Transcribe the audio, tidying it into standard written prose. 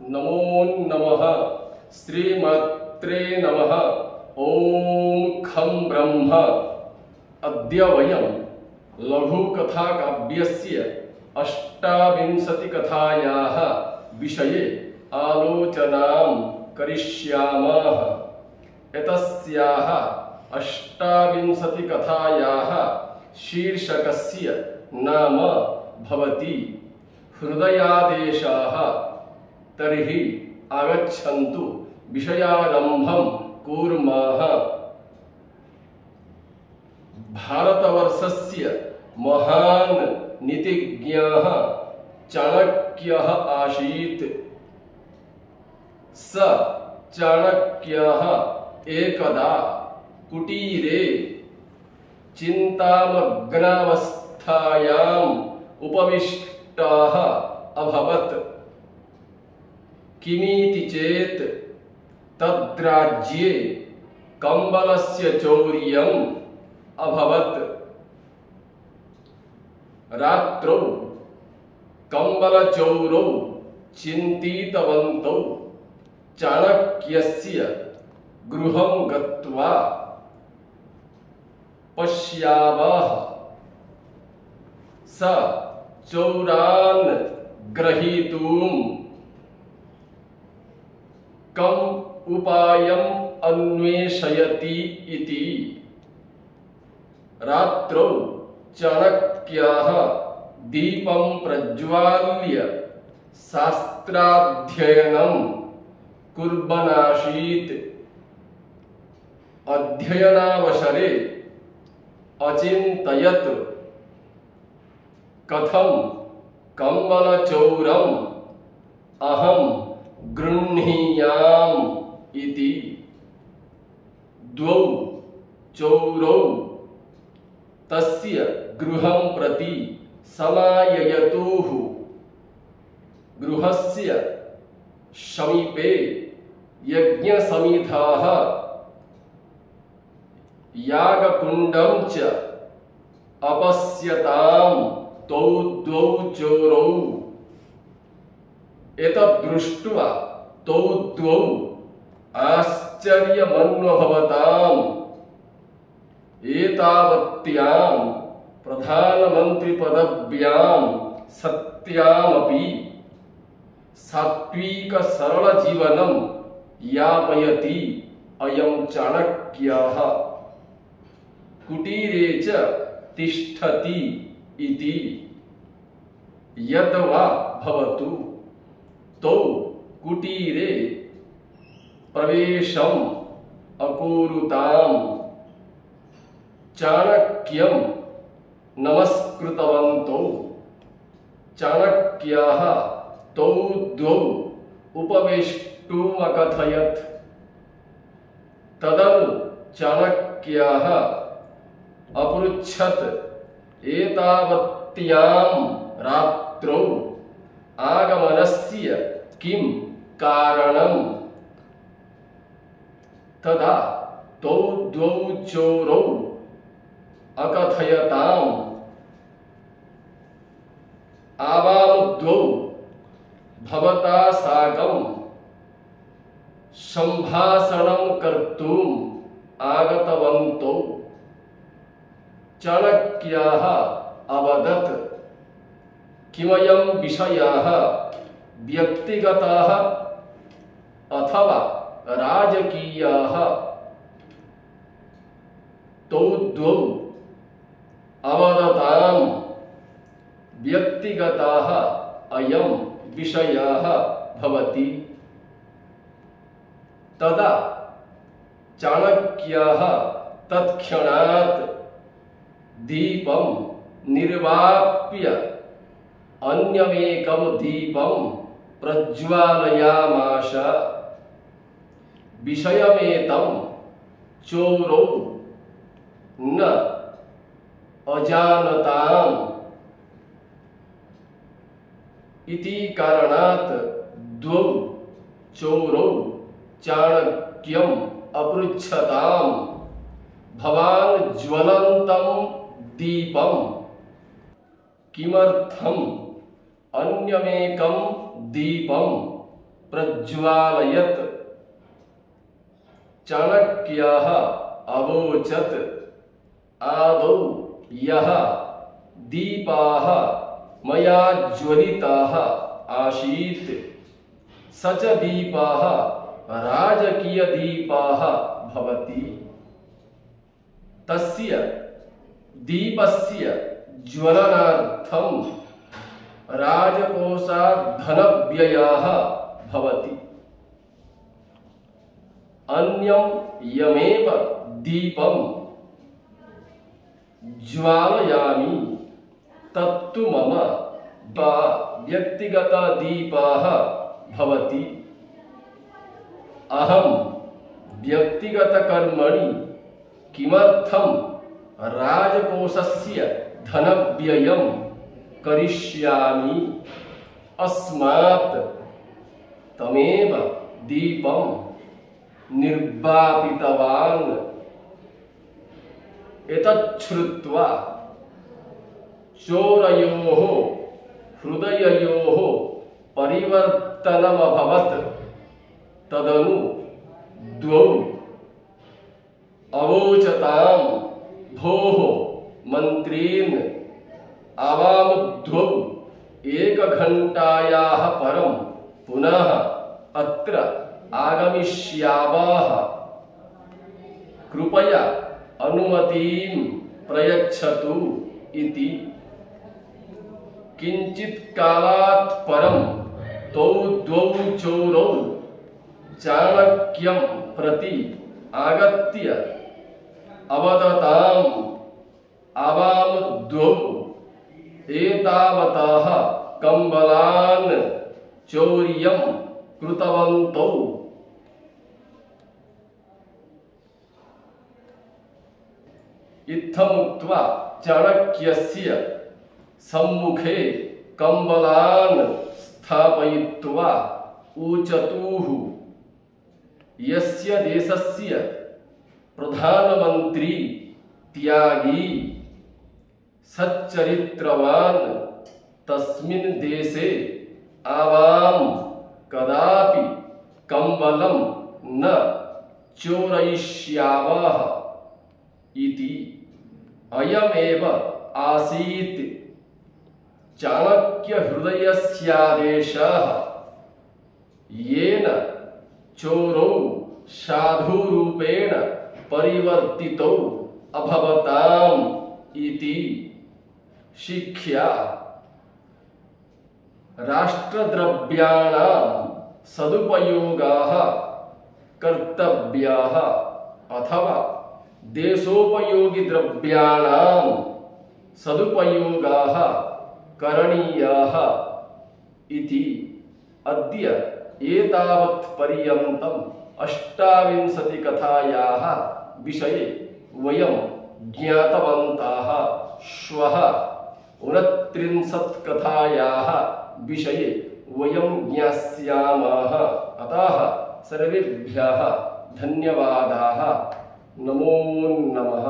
नमो नमः श्रीमात्रे नमः। ओम खं ब्रह्म। अद्य वयं लघुकथाकाव्यस्य अष्टाविंशतिकथायाः विषये आलोचनां करिष्यामः। एतस्याः अष्टाविंशतिकथायाः शीर्षकस्य नाम भवति हृदयादेशाः। तर्हि आगच्छन्तु विषयारम्भं कुर्मः। भारतवर्षस्य महान् नीतिज्ञः चाणक्यः आसीत्। स चाणक्यः एकदा कुटीरे चिन्तामग्नावस्थायाम् उपविष्टः अभवत्। किमिति चेत् तद्राज्ये कम्बलस्य चौर्यम् अभवत्। रात्रौ कम्बलचौरौ चिन्तितवन्तौ चाणक्यस्य गृहं गत्वा पश्यावः। स चौरान् ग्रहीतुम् कम् उपायम् अन्वेषयति इति। रात्रौ चाणक्यः दीपं प्रज्वाल्य शास्त्राध्ययनं कुर्वन्नासीत्। अध्ययनावसरे अचिन्तयत् कथं कम्बलचौरम् अहं गृह्णीयाम् इति। द्वौ चौरौ तस्य गृहं प्रति समाययतुः। गृहस्य समीपे यज्ञसमिधाः यागकुण्डं च अपश्यताम्। तौ द्वौ चोरौ एतद्दृष्ट्वा तौ द्वौ आश्चर्यमन्वभवताम्। एतावत्यां प्रधानमन्त्रिपदव्यां सत्यामपि सात्विकसरलजीवनं यापयति अयं चाणक्यः। कुटीरे च तिष्ठति इति। यद्वा भवतु तौ कुटीरे प्रवेशम् अकुरुताम्। चाणक्यं नमस्कृतवन्तौ। चाणक्यः तौ द्वौ उपवेष्टुमकथयत्। तदनु चाणक्यः अपृच्छत् एतावत्यां रात्रौ आगमनस्य किं कारणम्। तदा तौ द्वौ चोरौ अकथयताम्। आवामुद्वौ भवता साकं सम्भाषणं कर्तुम् आगतवन्तौ। चाणक्यः अवदत् किमयं विषयः व्यक्तिगतः अथवा राजकीयः। तौ द्वौ अवदताम् व्यक्तिगतः अयं विषयः भवति। तदा चाणक्यः तत्क्षणात् दीपं निर्वाप्य अन्यमेकं दीपं प्रज्वालयामास। विषयमेतं चोरौ न अजानताम्। इति कारणात् द्वौ चोरौ चाणक्यम् अपृच्छताम् भवान् ज्वलन्तं दीपं किमर्थम् अन्यमेकं दीपं प्रज्वालयत्। चाणक्यः अवोचत् आदौ यः दीपाः मया ज्वलिताः आसीत् स च दीपाः राजकीयदीपाः भवति। तस्य दीपस्य ज्वलनार्थं राजकोषात् धनव्ययः भवति। अन्यं यमेव दीपं ज्वालयामि तत्तु मम व्यक्तिगतदीपः भवति। अहं व्यक्तिगतकर्मणि किमर्थं राजकोषस्य धनव्ययं करिष्यामि? अस्मात् तमेव दीपं निर्वापितवान्। एतच्छ्रुत्वा चोरयोः हृदययोः परिवर्तनमभवत्। तदनु द्वौ अवोचतां भोः मन्त्रीन् आवामुद्वौ एकघण्टायाः परं पुनः अत्र आगमिष्यावः। कृपया अनुमतिं प्रयच्छतु इति। किञ्चित् कालात् परं तौ द्वौ चोरौ चाणक्यं प्रति आगत्य अवदताम् आवामुद्वौ एतावतः कम्बलान् चौर्यं कृतवन्तौ। इत्थमुक्त्वा चाणक्यस्य सम्मुखे कम्बलान् स्थापयित्वा ऊचतुः, यस्य देशस्य प्रधानमन्त्री त्यागी सच्चरित्रवान् तस्मिन् देशे आवां कदापि कम्बलं न चोरयिष्यावः इति। अयमेव आसीत् चाणक्यहृदयस्यादेशः, येन चोरौ साधुरूपेण परिवर्तितौ अभवताम् इति शिक्षा। राष्ट्रद्रव्याणां सदुपयोगः कर्तव्यः अथवा देशोपयोगी द्रव्याणां सदुपयोगः करणीयः इति। अद्य एतावत् पर्यन्तम् 28 कथायाः विषये वयं ज्ञातवन्तः। श्वः 29 कथायाः विषये वयं ज्ञास्यामः। अतः सर्वेभ्यः धन्यवादाः। नमो नमः।